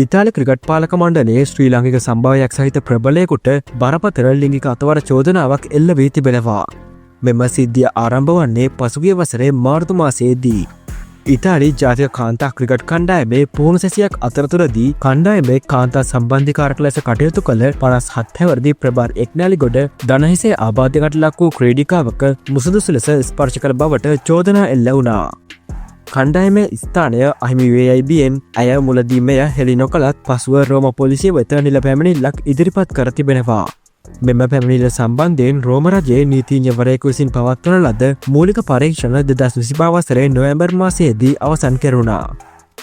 ඉතාලි cricket පාලක මණ්ඩලයේ ශ්‍රී ලාංකික සම්භාවයක් සහිත ප්‍රබලයෙකුට බරපතල ලිංගික අතවර චෝදනාවක් එල්ල වී තිබෙනවා. මෙම සිද්ධිය ආරම්භ වන්නේ පසුගිය වසරේ මාර්තු මාසයේදී. ඉතාලි ජාතික කාන්තා ක්‍රිකට් කණ්ඩායමේ පුහුණු සැසියක් අතරතුරදී කණ්ඩායමේ කාන්තා සම්බන්ධිකාරක ලෙස කටයුතු කළ 57 හැවිරිදි ප්‍රබාර් එක්නැලිගොඩ දණහිසේ ආබාධයකට ලක් වූ ක්‍රීඩිකාවක මුසුදුසු ලෙස ස්පර්ශ කළ බවට චෝදනා එල්ල වුණා. කණ්ඩායමේ ස්ථානය අහිමිවේයිBM ඇය මුලදී මෙය හෙළි නොකළත් පසුව රෝම පොලිසිය වෙත නිල පැමිණිල්ලක් ඉදිරිපත් කර තිබෙනවා. මෙම පැමිණිල්ල සම්බන්ධයෙන් රෝම රජයේ නීතිඥවරයෙකු විසින් පවත්වන ලද මූලික පරීක්ෂණ 2025 වසරේ නොවැම්බර් මාසයේදී අවසන් කෙරුණා.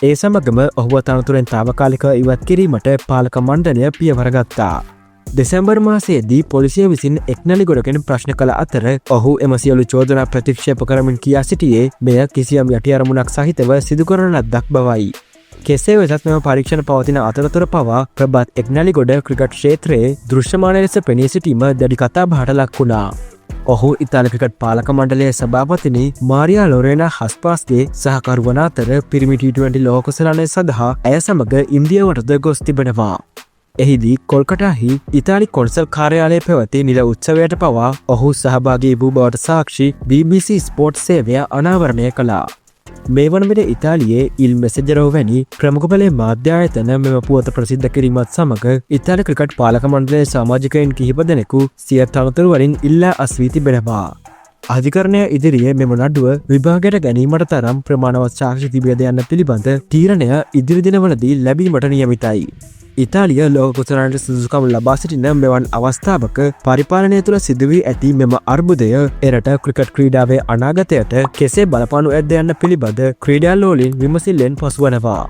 ඒ සමගම ඔහුව තනතුරෙන් තාවකාලිකව ඉවත් කිරීමට පාලක මණ්ඩලය පියවර ගත්තා. දෙසැම්බර් මාසයේදී පොලිසිය විසින් එක්නැලිගොඩගෙන් ප්‍රශ්න කළ අතර ඔහු එම සියලු චෝදනා ප්‍රතික්ෂේප කරමින් කියා සිටියේ මෙය කිසියම් යටි අරමුණක් සහිතව සිදු කරන ලද්දක් බවයි. කෙසේ වෙතත් මෙම පරීක්ෂණ පවතින අතරතුර පවා ප්‍රබත් එක්නැලිගොඩ ක්‍රිකට් ක්ෂේත්‍රයේ දෘශ්‍යමාන ලෙස පෙනී සිටීම දැඩි කතාබහට ලක් වුණා. ඔහු ඉතාලි ක්‍රිකට් පාලක මණ්ඩලයේ සභාපතිනි මාරියා ලොරේනා හස්පාස්ගේ සහකරු වන අතර පිරිමි T20 ලෝක කුසලානය සඳහා ඇය සමග ඉන්දියාවටද ගොස් තිබෙනවා. එහිදී කොල්කටාහි ඉතාලි කොන්සල් කාර්යාලය පැවති නිල උත්සවයට පවා ඔහු සහභාගී වූ බවට සාක්ෂි BBC ස්පෝර්ට් සේවය අනාවරණය කළා. මේ වන විට ඉතාලියේ ඉල් මෙසෙජරෝ වැනි ප්‍රමුඛ පෙළේ මාධ්‍ය ආයතන මෙම පුවත ප්‍රසිද්ධ කිරීමත් සමග ඉතාලි ක්‍රිකට් පාලක මණ්ඩලයේ සමාජිකයින් කිහිප දෙනෙකු සිය තනතුරු වලින් ඉල්ලා අස්වී තිබෙනවා. අධිකරණය ඉදිරියේ මෙම නඩුව විභාගයට ගැනීමට තරම් ප්‍රමාණවත් සාක්ෂි තිබියද යන්න පිළිබඳ තීරණය ඉදිරි දිනවලදී ලැබීමට නියමිතයි. ඉතාලිය ලෝක කුසලානයට සුදුසුකම් ලබා සිටින මෙවන් අවස්ථාවක පරිපාලනය තුළ සිදුවී ඇති මෙම අර්බුදය එරට ක්‍රිකට් ක්‍රීඩාවේ අනාගතයට කෙසේ බලපානු ඇද්ද යන්න පිළිබඳ ක්‍රීඩාලෝලින් විමසිල්ලෙන් පසුවනවා.